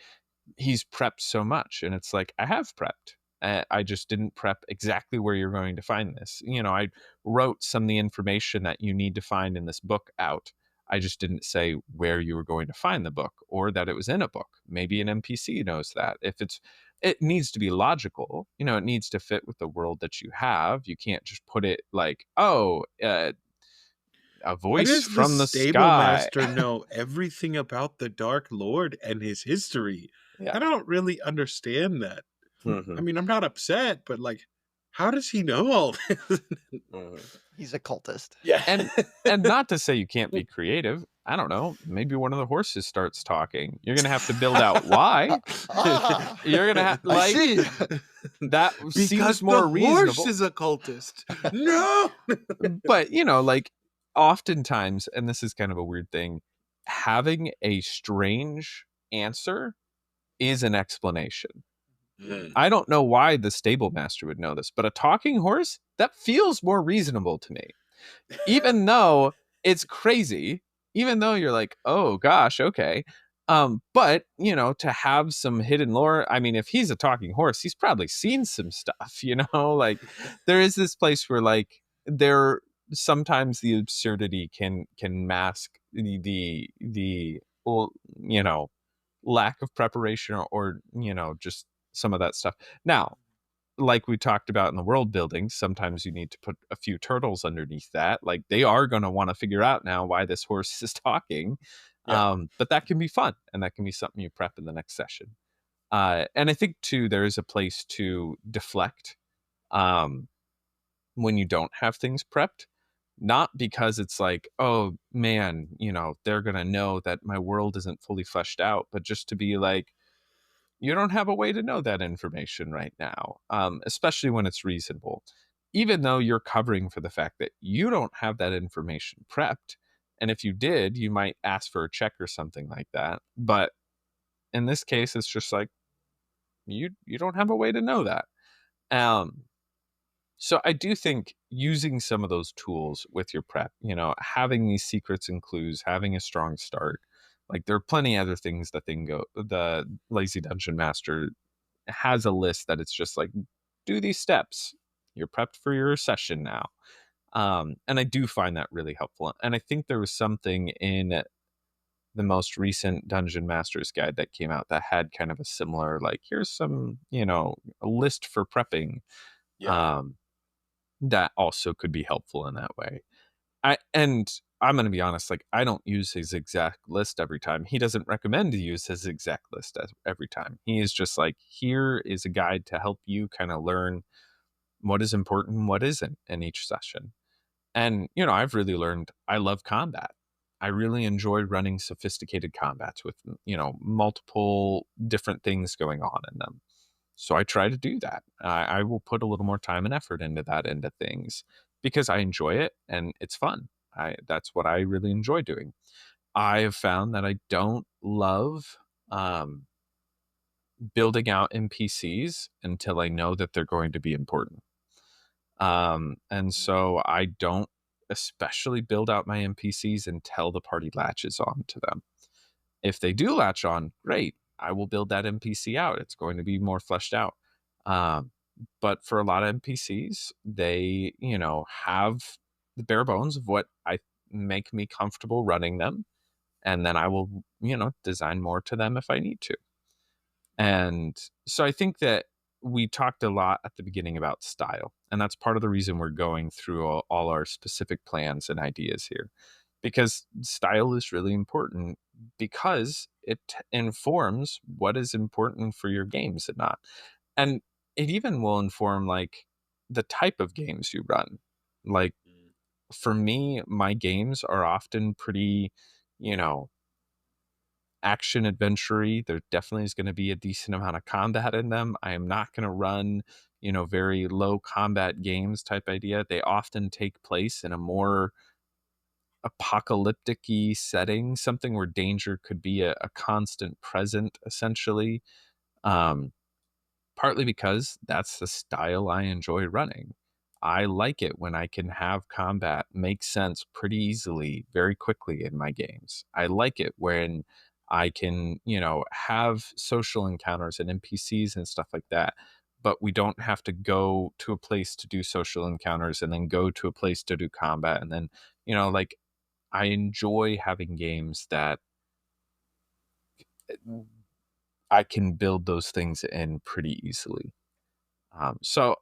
Speaker 5: he's prepped so much. And it's like, I have prepped. I just didn't prep exactly where you're going to find this. I wrote some of the information that you need to find in this book out. I just didn't say where you were going to find the book or that it was in a book. Maybe an NPC knows that. It needs to be logical. It needs to fit with the world that you have. You can't just put it like, oh, a
Speaker 4: Why
Speaker 5: voice
Speaker 4: does the
Speaker 5: from the
Speaker 4: stable
Speaker 5: sky.
Speaker 4: master know everything about the Dark Lord and his history?
Speaker 5: Yeah.
Speaker 4: I don't really understand that.
Speaker 2: Mhm.
Speaker 4: I mean, I'm not upset, but like, how does he know all this?
Speaker 2: Mhm.
Speaker 3: He's a cultist.
Speaker 2: Yeah.
Speaker 5: And not to say you can't be creative. I don't know. Maybe one of the horses starts talking. You're gonna have to build out why.
Speaker 3: Ah,
Speaker 5: You're gonna have
Speaker 3: I see.
Speaker 5: that
Speaker 4: Because
Speaker 5: seems
Speaker 4: the
Speaker 5: more
Speaker 4: horse
Speaker 5: reasonable.
Speaker 4: is a cultist. No.
Speaker 5: But like oftentimes, and this is kind of a weird thing, having a strange answer is an explanation. I don't know why the stable master would know this, but a talking horse, that feels more reasonable to me. Even though it's crazy, even though you're like, oh gosh, okay. But to have some hidden lore, I mean, if he's a talking horse, he's probably seen some stuff, like there is this place where like there sometimes the absurdity can mask the well, lack of preparation or just some of that stuff. Now, like we talked about in the world building, sometimes you need to put a few turtles underneath that. Like they are going to want to figure out now why this horse is talking.
Speaker 2: Yeah.
Speaker 5: But that can be fun, and that can be something you prep in the next session. And I think too, there is a place to deflect um, when you don't have things prepped. Not because it's like, oh man, they're going to know that my world isn't fully fleshed out, but just to be like, you don't have a way to know that information right now, especially when it's reasonable. Even though you're covering for the fact that you don't have that information prepped. And if you did, you might ask for a check or something like that. But in this case, it's just like, you don't have a way to know that. Um, so I do think using some of those tools with your prep, having these secrets and clues, having a strong start, like there are plenty of other things that the lazy dungeon master has a list that it's just like, do these steps. You're prepped for your session now. And I do find that really helpful. And I think there was something in the most recent Dungeon Master's Guide that came out that had kind of a similar, like, here's some, a list for prepping.
Speaker 2: Yeah.
Speaker 5: That also could be helpful in that way. I'm going to be honest, like I don't use his exact list every time. He doesn't recommend to use his exact list every time. He is just like, here is a guide to help you kind of learn what is important and what isn't in each session. And, I've really learned I love combat. I really enjoy running sophisticated combats with, multiple different things going on in them. So I try to do that. I will put a little more time and effort into that end of things because I enjoy it and it's fun. That's what I really enjoy doing. I have found that I don't love building out NPCs until I know that they're going to be important. And so I don't especially build out my NPCs until the party latches on to them. If they do latch on, great. I will build that NPC out. It's going to be more fleshed out. Um, but for a lot of NPCs, they, have the bare bones of what I make me comfortable running them. And then I will, design more to them if I need to. And so I think that we talked a lot at the beginning about style. And that's part of the reason we're going through all our specific plans and ideas here. Because style is really important because it informs what is important for your games and not. And it even will inform like the type of games you run. Like for me, my games are often pretty, you know, action adventure. There definitely is going to be a decent amount of combat in them. I am not going to run, very low combat games type idea. They often take place in a more apocalyptic-y setting, something where danger could be a constant present, essentially. Um, Partly because that's the style I enjoy running. I like it when I can have combat make sense pretty easily, very quickly in my games. I like it when I can, have social encounters and NPCs and stuff like that. But we don't have to go to a place to do social encounters and then go to a place to do combat. And then, like I enjoy having games that I can build those things in pretty easily. So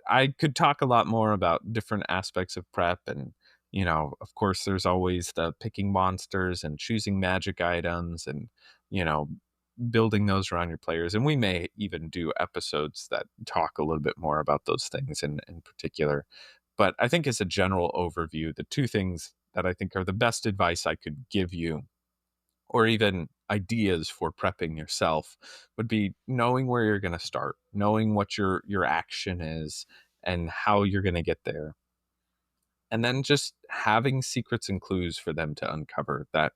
Speaker 5: I could talk a lot more about different aspects of prep, and of course, there's always the picking monsters and choosing magic items, and you know, building those around your players. And we may even do episodes that talk a little bit more about those things in particular. But I think as a general overview, the two things that I think are the best advice I could give you, or even ideas for prepping yourself, would be knowing where you're going to start, knowing what your action is and how you're going to get there, and then just having secrets and clues for them to uncover. That,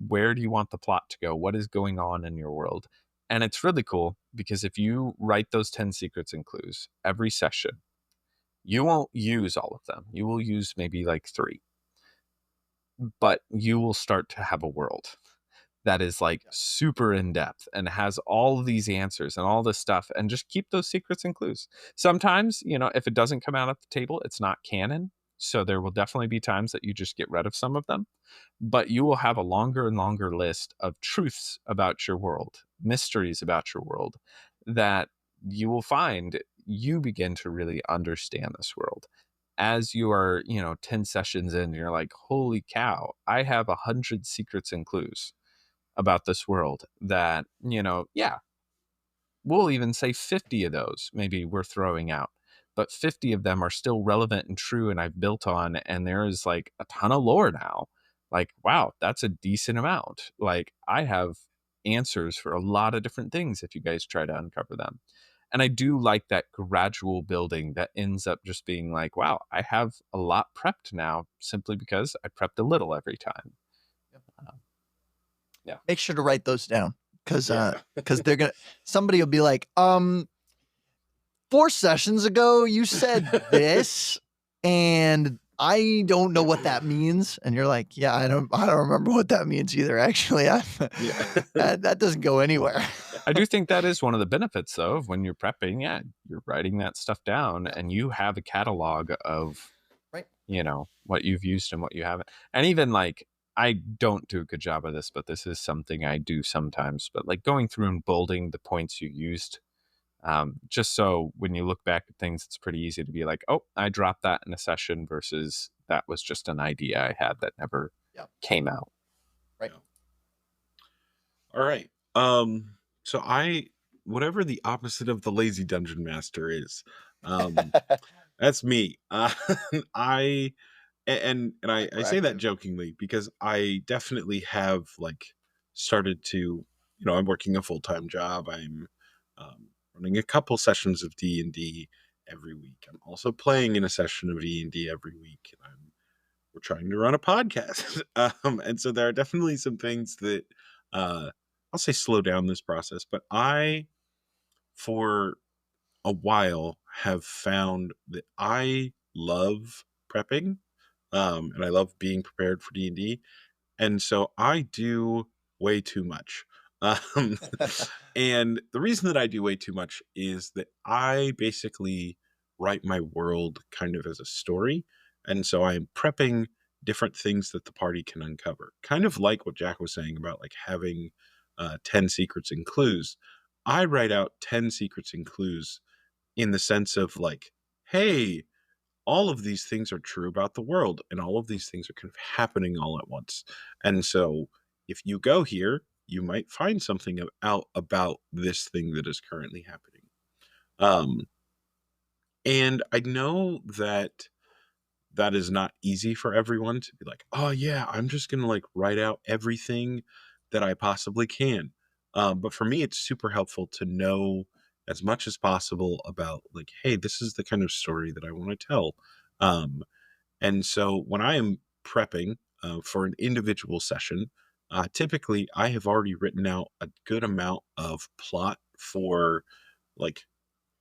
Speaker 5: where do you want the plot to go, what is going on in your world. And it's really cool because if you write those 10 secrets and clues every session, you won't use all of them, you will use maybe like 3, but you will start to have a world that is like super in depth and has all of these answers and all this stuff, and just keep those secrets and clues. Sometimes, if it doesn't come out at the table, it's not canon. So there will definitely be times that you just get rid of some of them, but you will have a longer and longer list of truths about your world, mysteries about your world, that you will find you begin to really understand this world. As you are, 10 sessions in, you're like, holy cow, I have 100 secrets and clues about this world that, yeah, we'll even say 50 of those maybe we're throwing out, but 50 of them are still relevant and true, and I've built on, and there is like a ton of lore now. Like, wow, that's a decent amount. Like, I have answers for a lot of different things if you guys try to uncover them. And I do like that gradual building that ends up just being like, wow, I have a lot prepped now simply because I prepped a little every time. Yeah.
Speaker 3: Make sure to write those down, because
Speaker 4: Yeah.
Speaker 3: they're gonna, somebody will be like, 4 sessions ago you said this, and I don't know what that means. And you're like, yeah, I don't remember what that means either. Actually, that doesn't go anywhere.
Speaker 5: I do think that is one of the benefits, though, of when you're prepping. Yeah, you're writing that stuff down, and you have a catalog of,
Speaker 3: Right.
Speaker 5: What you've used and what you haven't. And even like, I don't do a good job of this, but this is something I do sometimes. But like going through and bolding the points you used, just so when you look back at things, it's pretty easy to be like, oh, I dropped that in a session versus that was just an idea I had that never came out.
Speaker 3: Right.
Speaker 4: All right. So whatever the opposite of the lazy dungeon master is, that's me. I say that jokingly because I definitely have like started to, I'm working a full-time job. I'm running a couple sessions of D&D every week. I'm also playing in a session of D&D every week, and we're trying to run a podcast. And so there are definitely some things that I'll say slow down this process, but I, for a while, have found that I love prepping, and I love being prepared for D&D, and so I do way too much. And the reason that I do way too much is that I basically write my world kind of as a story, and so I'm prepping different things that the party can uncover. Kind of like what Jack was saying about like having 10 secrets and clues. I write out 10 secrets and clues in the sense of like, hey, all of these things are true about the world, and all of these things are kind of happening all at once. And so if you go here, you might find something out about this thing that is currently happening. And I know that that is not easy for everyone to be like, oh yeah, I'm just going to like write out everything that I possibly can. But for me, it's super helpful to know as much as possible about like, hey, this is the kind of story that I want to tell. And so when I am prepping for an individual session, typically I have already written out a good amount of plot for like,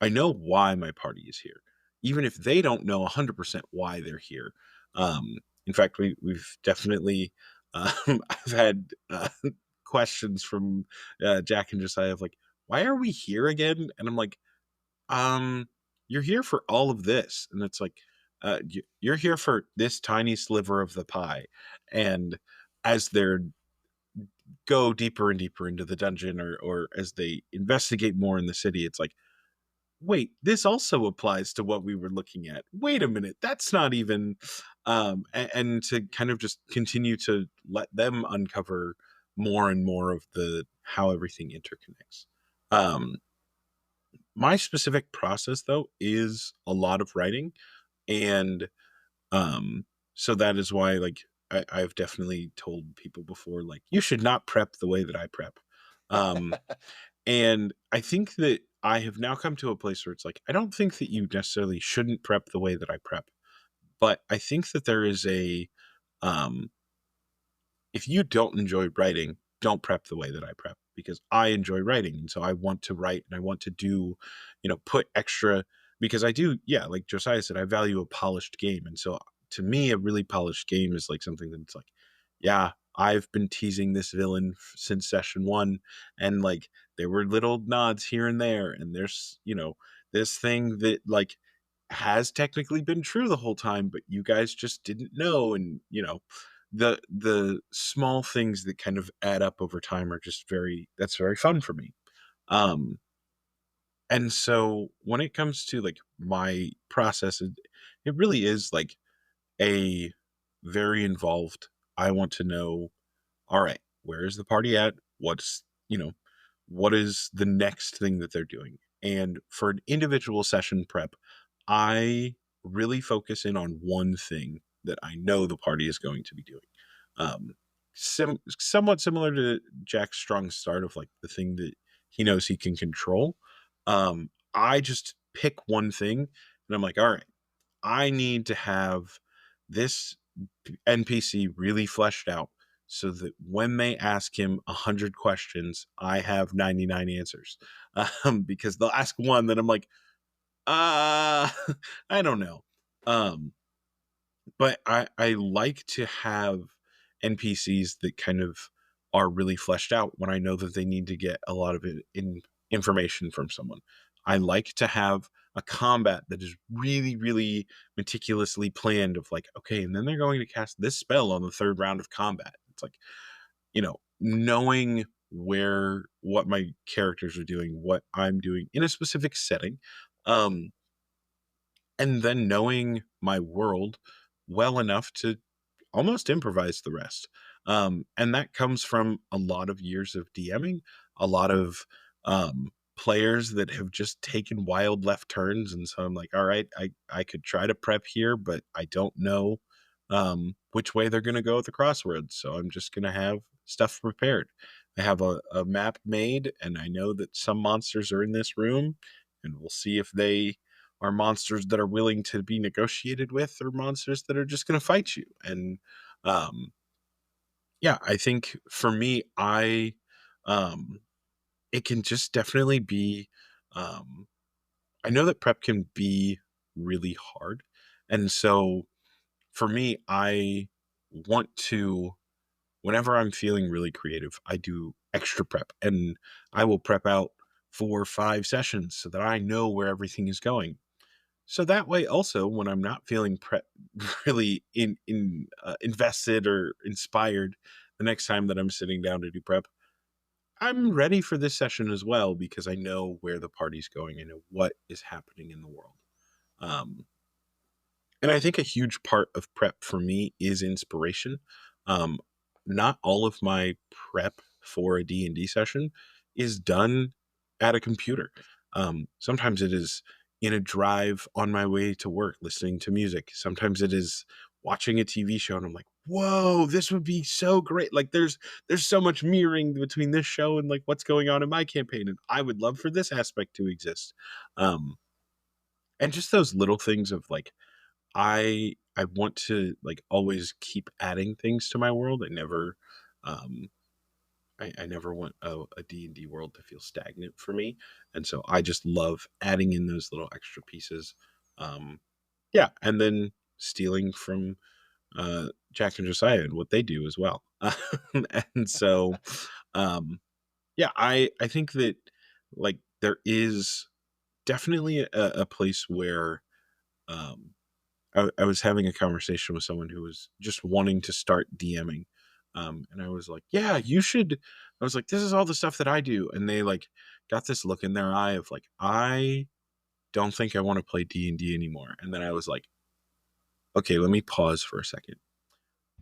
Speaker 4: I know why my party is here, even if they don't know 100% why they're here. In fact, we've definitely, I've had questions from Jack and Josiah of like, why are we here again? And I'm like, you're here for all of this. And it's like, you're here for this tiny sliver of the pie. And as they're go deeper and deeper into the dungeon, or as they investigate more in the city, it's like, wait, this also applies to what we were looking at. Wait a minute, that's not even and to kind of just continue to let them uncover more and more of the how everything interconnects. Um my specific process though is a lot of writing, and um so that is why, like, I've definitely told people before, like, you should not prep the way that I prep. um And I think that I have now come to a place where it's like, I don't think that you necessarily shouldn't prep the way that I prep, but I think that there is um, if you don't enjoy writing, don't prep the way that I prep, because I enjoy writing. And so I want to write and I want to do, put extra, because I do, yeah, like Josiah said, I value a polished game. And so to me, a really polished game is like something that's like, yeah, I've been teasing this villain since session one. And like, there were little nods here and there. And there's, this thing that like has technically been true the whole time, but you guys just didn't know. And, the small things that kind of add up over time are just that's very fun for me. um and so when it comes to like my process, it really is like a very involved. I want to know, all right, where is the party at? What is the next thing that they're doing? And for an individual session prep, I really focus in on one thing that I know the party is going to be doing. um Somewhat similar to Jack's strong start of like the thing that he knows he can control. I just pick one thing and I'm like, all right, I need to have this NPC really fleshed out so that when they ask him 100 questions, I have 99 answers. Because they'll ask one that I'm like, uh I don't know. um but I like to have NPCs that kind of are really fleshed out when I know that they need to get a lot of it in information from someone. I like to have a combat that is really, really meticulously planned of like, okay, and then they're going to cast this spell on the third round of combat. It's like, knowing what my characters are doing, what I'm doing in a specific setting. Um, and then knowing my world well enough to almost improvise the rest. And that comes from a lot of years of DMing, a lot of players that have just taken wild left turns. And so I'm like, all right, I could try to prep here, but I don't know which way they're going to go at the crossroads. So I'm just going to have stuff prepared. I have a map made, and I know that some monsters are in this room, and we'll see if they are monsters that are willing to be negotiated with, or monsters that are just going to fight you. And um yeah, I think for me, um it can just definitely be, um I know that prep can be really hard. And so for me, I want to, whenever I'm feeling really creative, I do extra prep, and I will prep out 4 or 5 sessions so that I know where everything is going. So that way, also, when I'm not feeling really invested or inspired, the next time that I'm sitting down to do prep, I'm ready for this session as well, because I know where the party's going. I know what is happening in the world. Um, and I think a huge part of prep for me is inspiration. Um, Not all of my prep for a D&D session is done at a computer. Sometimes it is in a drive on my way to work, listening to music. Sometimes it is watching a TV show, and I'm like, whoa, this would be so great. Like, there's so much mirroring between this show and like what's going on in my campaign, and I would love for this aspect to exist. Um, and just those little things of like, I want to like always keep adding things to my world. Um I never want a D&D world to feel stagnant for me. And so I just love adding in those little extra pieces. Yeah, and then stealing from Jack and Josiah and what they do as well. And so yeah, I think that like there is definitely a place where um I was having a conversation with someone who was just wanting to start DMing. And I was like, yeah, you should. I was like, this is all the stuff that I do. And they like got this look in their eye of like, I don't think I want to play D&D anymore. And then I was like, okay, let me pause for a second.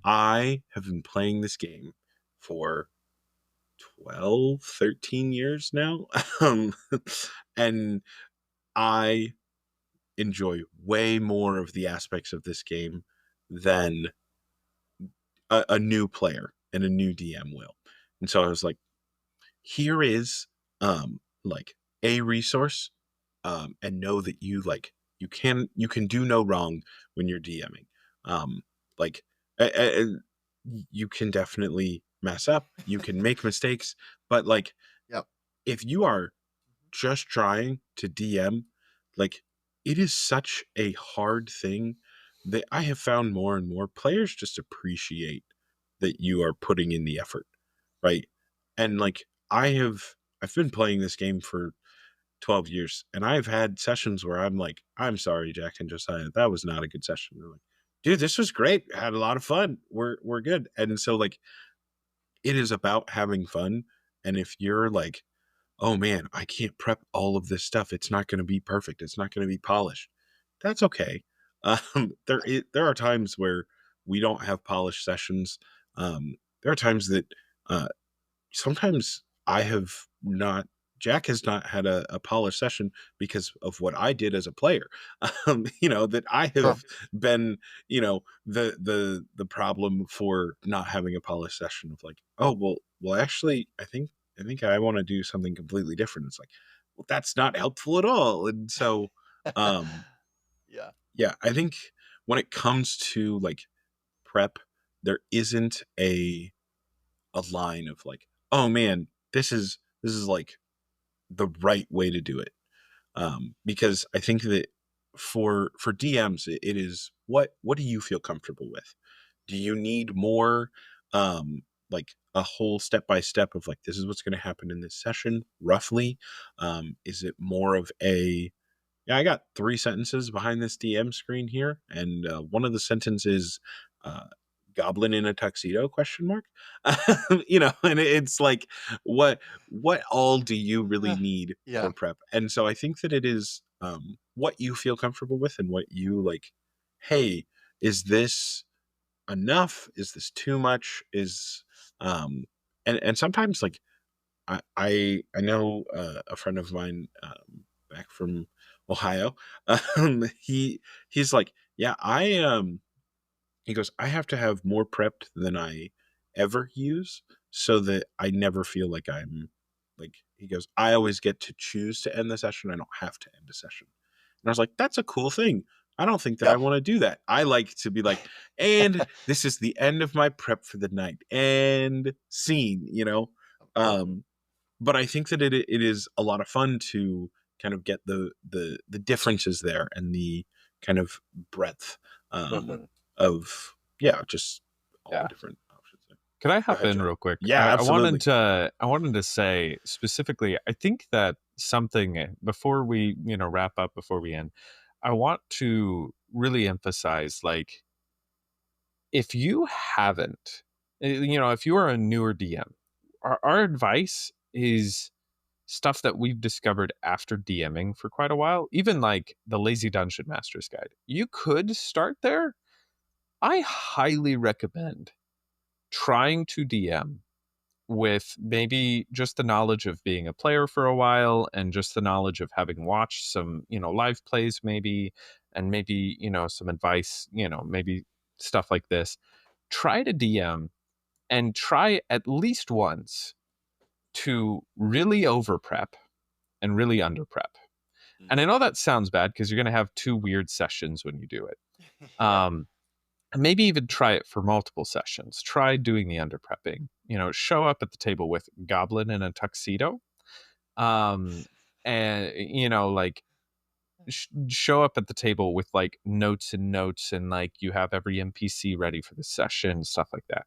Speaker 4: I have been playing this game for 12, 13 years now. And I enjoy way more of the aspects of this game than a new player and a new DM will. And so I was like, here is like a resource, and know that you can do no wrong when you're DMing. Like you can definitely mess up, you can make mistakes, but like
Speaker 3: Yep.
Speaker 4: if you are just trying to DM, like it is such a hard thing that I have found more and more players just appreciate that you are putting in the effort, right? And like I've been playing this game for 12 years and I've had sessions where I'm like, I'm sorry, Jack and Josiah, that was not a good session. They're like, dude, this was great. Had a lot of fun. We're good. And so like it is about having fun. And if you're like, oh man, I can't prep all of this stuff. It's not going to be perfect. It's not going to be polished. That's okay. There are times where we don't have polished sessions. There are times that uh, sometimes I have not. Jack has not had a polished session because of what I did as a player. That I
Speaker 3: Sure.
Speaker 4: have been, the problem for not having a polished session of like, oh well, actually, I think I want to do something completely different. It's like, well, that's not helpful at all. And so, um,
Speaker 3: Yeah.
Speaker 4: yeah, I think when it comes to like prep, there isn't a line of like, oh man, this is like the right way to do it. Because I think that for DMs, it is what do you feel comfortable with? Do you need more like a whole step by step of like this is what's going to happen in this session roughly? Is it more of a yeah, I got 3 sentences behind this DM screen here, and one of the sentences, uh, "Goblin in a tuxedo?" Question mark. And it's like, what all do you really need
Speaker 3: Yeah.
Speaker 4: for prep? And so I think that it is what you feel comfortable with and what you like. Hey, is this enough? Is this too much? Um, and sometimes like I know a friend of mine back from Ohio. He's like, yeah, he goes, I have to have more prepped than I ever use so that I never feel like I'm like he goes, I always get to choose to end the session. I don't have to end a session. And I was like, that's a cool thing. I don't think that I
Speaker 3: Yeah.
Speaker 4: want to do that. I like to be like, and this is the end of my prep for the night and scene. Um, but I think that it is a lot of fun to kind of get the differences there and the kind of breadth
Speaker 5: Mhm.
Speaker 4: of just all the
Speaker 5: Yeah.
Speaker 4: different options there.
Speaker 5: Can I
Speaker 4: Go
Speaker 5: hop
Speaker 4: ahead,
Speaker 5: in
Speaker 4: Joe.
Speaker 5: real quick?
Speaker 4: Yeah,
Speaker 5: I
Speaker 4: absolutely.
Speaker 5: wanted to say specifically, I think that something before we, wrap up, before we end, I want to really emphasize like if you haven't, if you are a newer DM, our advice is stuff that we've discovered after DMing for quite a while, even like the Lazy Dungeon Master's Guide. You could start there. I highly recommend trying to DM with maybe just the knowledge of being a player for a while and just the knowledge of having watched some, live plays maybe, and maybe, some advice, maybe stuff like this. Try to DM and try at least once to really over prep and really under prep. And I know that sounds bad because you're going to have two weird sessions when you do it.
Speaker 3: Yeah.
Speaker 5: And maybe even try it for multiple sessions. Try doing the under prepping. Show up at the table with Goblin in a tuxedo. And, like show up at the table with like notes and like you have every NPC ready for the session, stuff like that.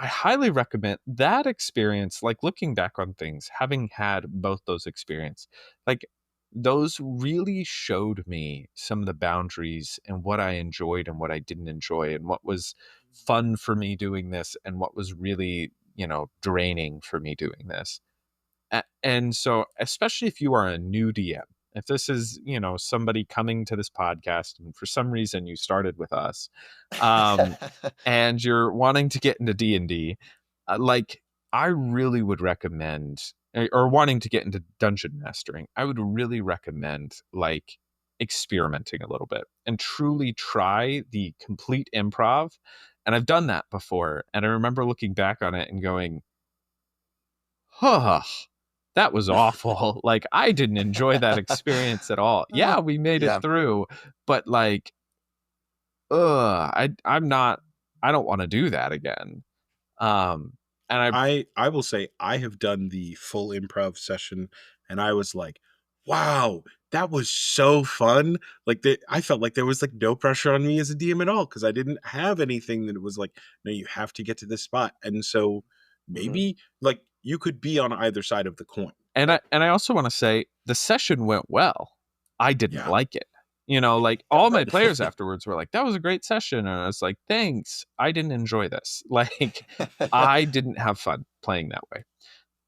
Speaker 5: I highly recommend that experience, like looking back on things, having had both those experience, like those really showed me some of the boundaries and what I enjoyed and what I didn't enjoy, and what was fun for me doing this and what was really, draining for me doing this. And so, especially if you are a new DM, if this is, somebody coming to this podcast and for some reason you started with us, and you're wanting to get into D&D, like, I really would recommend, or wanting to get into dungeon mastering, I would really recommend, like, experimenting a little bit and truly try the complete improv. And I've done that before, and I remember looking back on it and going, huh, that was awful. Like, I didn't enjoy that experience at all. Yeah, we made it through, but like, I don't want to do that again. And
Speaker 4: I will say I have done the full improv session, and I was like, wow, that was so fun. Like, I felt like there was like no pressure on me as a DM at all, because I didn't have anything that was like, no, you have to get to this spot. And so maybe like you could be on either side of the coin.
Speaker 5: And I also want to say the session went well. I didn't like it. Like, all my players afterwards were like, that was a great session. And I was like, thanks. I didn't enjoy this. Like, I didn't have fun playing that way.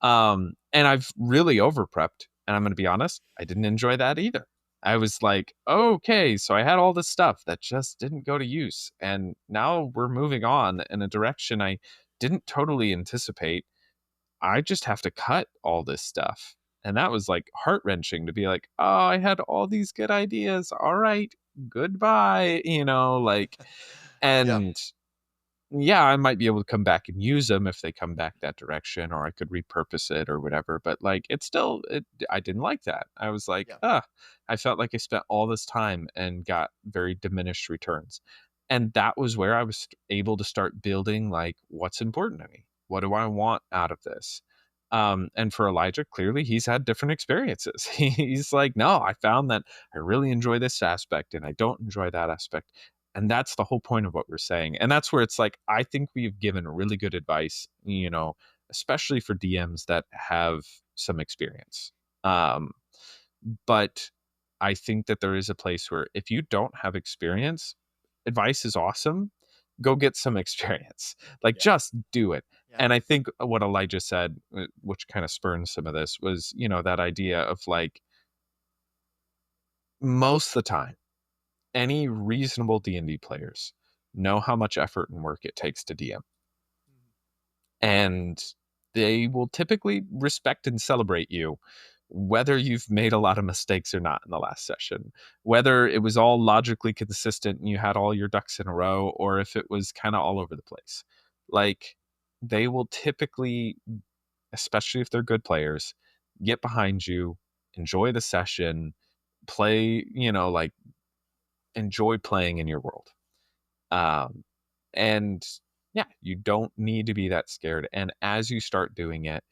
Speaker 5: And I've really over prepped. And I'm going to be honest, I didn't enjoy that either. I was like, okay, so I had all this stuff that just didn't go to use. And now we're moving on in a direction I didn't totally anticipate. I just have to cut all this stuff. And that was like heart-wrenching to be like, oh, I had all these good ideas. All right, goodbye, like, and yeah, I might be able to come back and use them if they come back that direction, or I could repurpose it or whatever. But like, I didn't like that. I was like, I felt like I spent all this time and got very diminished returns. And that was where I was able to start building, like, what's important to me? What do I want out of this? And for Elijah, clearly he's had different experiences. He's like, no, I found that I really enjoy this aspect and I don't enjoy that aspect. And that's the whole point of what we're saying. And that's where it's like, I think we've given really good advice, especially for DMs that have some experience. But I think that there is a place where if you don't have experience, advice is awesome. Go get some experience. Like, just do it. And I think what Elijah said, which kind of spurned some of this, was, that idea of like, most of the time, any reasonable D&D players know how much effort and work it takes to DM. And they will typically respect and celebrate you, whether you've made a lot of mistakes or not in the last session, whether it was all logically consistent and you had all your ducks in a row, or if it was kind of all over the place. Like, they will typically, especially if they're good players, get behind you, enjoy the session, play, like, enjoy playing in your world. And yeah, you don't need to be that scared. And as you start doing it,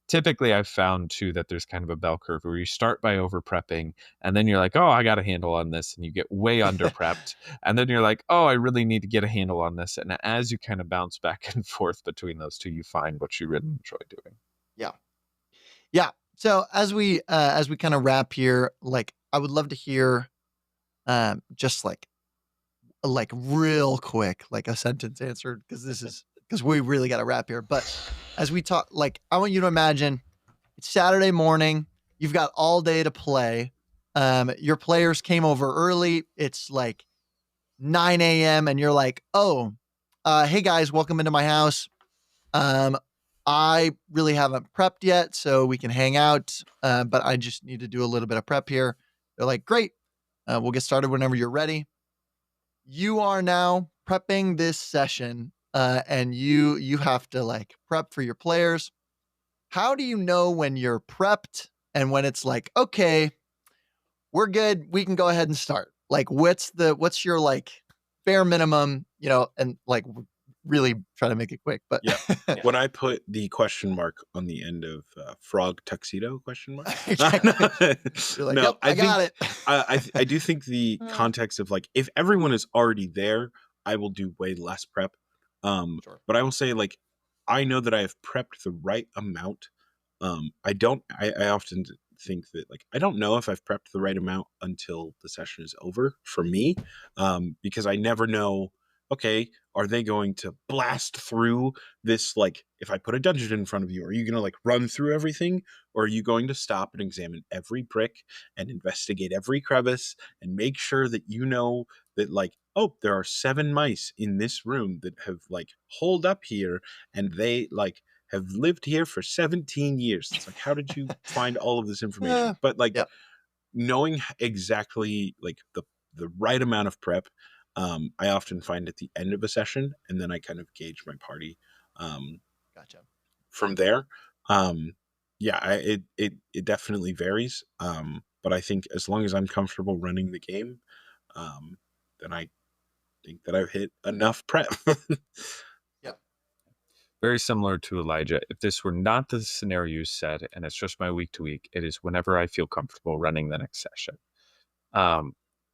Speaker 5: typically I've found too that there's kind of a bell curve where you start by over prepping, and then you're like, oh, I got a handle on this, and you get way under prepped. And then you're like, oh, I really need to get a handle on this. And as you kind of bounce back and forth between those two, you find what you really enjoy doing.
Speaker 3: Yeah. So as we kind of wrap here, like, I would love to hear just like real quick, like a sentence answered, because we really got to wrap here. But as we talk, like, I want you to imagine it's Saturday morning. You've got all day to play. Your players came over early. It's like 9 a.m. and you're like, oh, hey guys, welcome into my house. I really haven't prepped yet, so we can hang out. But I just need to do a little bit of prep here. They're like, great. We'll get started whenever you're ready. You are now prepping this session, and you have to like prep for your players. How do you know when you're prepped and when it's like, okay, we're good, we can go ahead and start? Like, what's your like bare minimum, and like really try to make it quick. But
Speaker 4: when I put the question mark on the end of frog tuxedo question mark,
Speaker 3: you're like,
Speaker 4: no,
Speaker 3: yep, I got it.
Speaker 4: I do think the context of like, if everyone is already there, I will do way less prep.
Speaker 3: Sure.
Speaker 4: But I will say, like, I know that I have prepped the right amount. I often think that like I don't know if I've prepped the right amount until the session is over for me, because I never know. Okay, are they going to blast through this? Like, if I put a dungeon in front of you, are you going to like run through everything, or are you going to stop and examine every brick and investigate every crevice and make sure that you know that like, oh, there are 7 mice in this room that have like holed up here, and they like have lived here for 17 years. It's like, how did you find all of this information? But like
Speaker 3: Yep.
Speaker 4: knowing exactly like the right amount of prep, I often find at the end of a session, and then I kind of gauge my party
Speaker 3: Gotcha.
Speaker 4: from there. Yeah, it definitely varies. But I think as long as I'm comfortable running the game, then I think that I've hit enough prep.
Speaker 2: Very similar to Elijah. If this were not the scenario you said, and it's just my week to week, it is whenever I feel comfortable running the next session.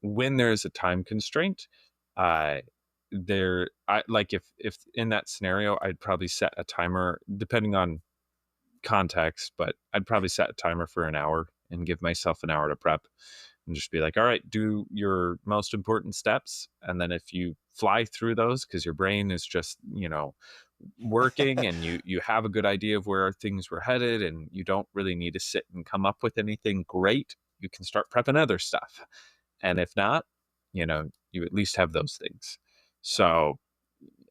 Speaker 2: When there's a time constraint, I like if in that scenario, I'd probably set a timer depending on context, but I'd probably set a timer for an hour and give myself an hour to prep and just be like, all right, do your most important steps. And then if you fly through those because your brain is just, working and you have a good idea of where things were headed and you don't really need to sit and come up with anything great, you can start prepping other stuff. And if not, you at least have those things. So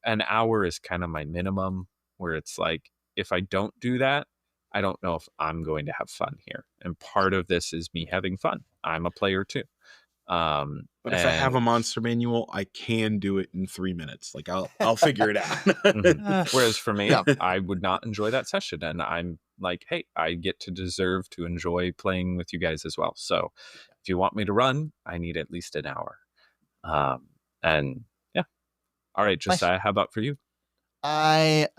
Speaker 2: an hour is kind of my minimum, where it's like, if I don't do that, I don't know if I'm going to have fun here. And part of this is me having fun. I'm a player too.
Speaker 4: But if I have a monster manual, I can do it in 3 minutes. Like I'll figure it out.
Speaker 2: Whereas for me, I would not enjoy that session. And I'm like, hey, I get to deserve to enjoy playing with you guys as well. So if you want me to run, I need at least an hour. And yeah. All right, Josiah, how about for you?
Speaker 3: I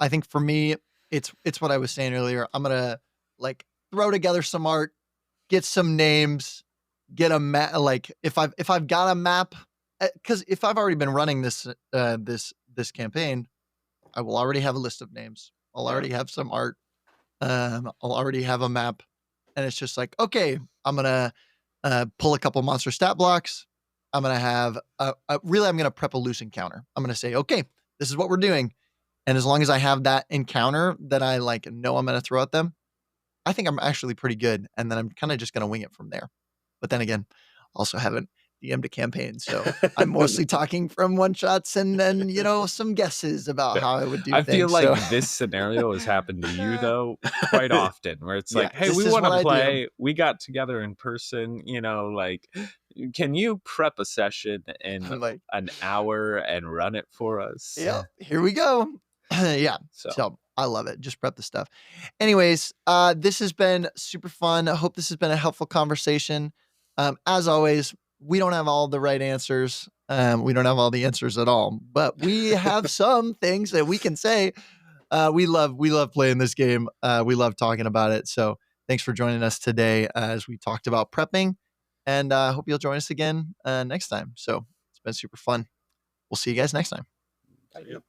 Speaker 3: think for me, it's what I was saying earlier. I'm gonna like throw together some art, get some names, get a map. Like if I've got a map, because if I've already been running this campaign, I will already have a list of names. I'll already have some art. I'll already have a map, and it's just like, okay, I'm gonna pull a couple monster stat blocks. I'm gonna have really, I'm gonna prep a loose encounter. I'm gonna say, okay, this is what we're doing. And as long as I have that encounter that I like know I'm going to throw at them, I think I'm actually pretty good. And then I'm kind of just going to wing it from there. But then again, also haven't DM'd a campaign. So I'm mostly talking from one shots and then, some guesses about how I would do things.
Speaker 2: I feel like this scenario has happened to you though quite often, where it's like, hey, we want to play. We got together in person, like, can you prep a session in like, an hour and run it for us?
Speaker 3: Yeah, here we go. Yeah. So I love it. Just prep the stuff. Anyways, this has been super fun. I hope this has been a helpful conversation. As always, we don't have all the right answers. We don't have all the answers at all, but we have some things that we can say. We love playing this game. We love talking about it. So thanks for joining us today as we talked about prepping, and I hope you'll join us again next time. So it's been super fun. We'll see you guys next time.
Speaker 4: Yep.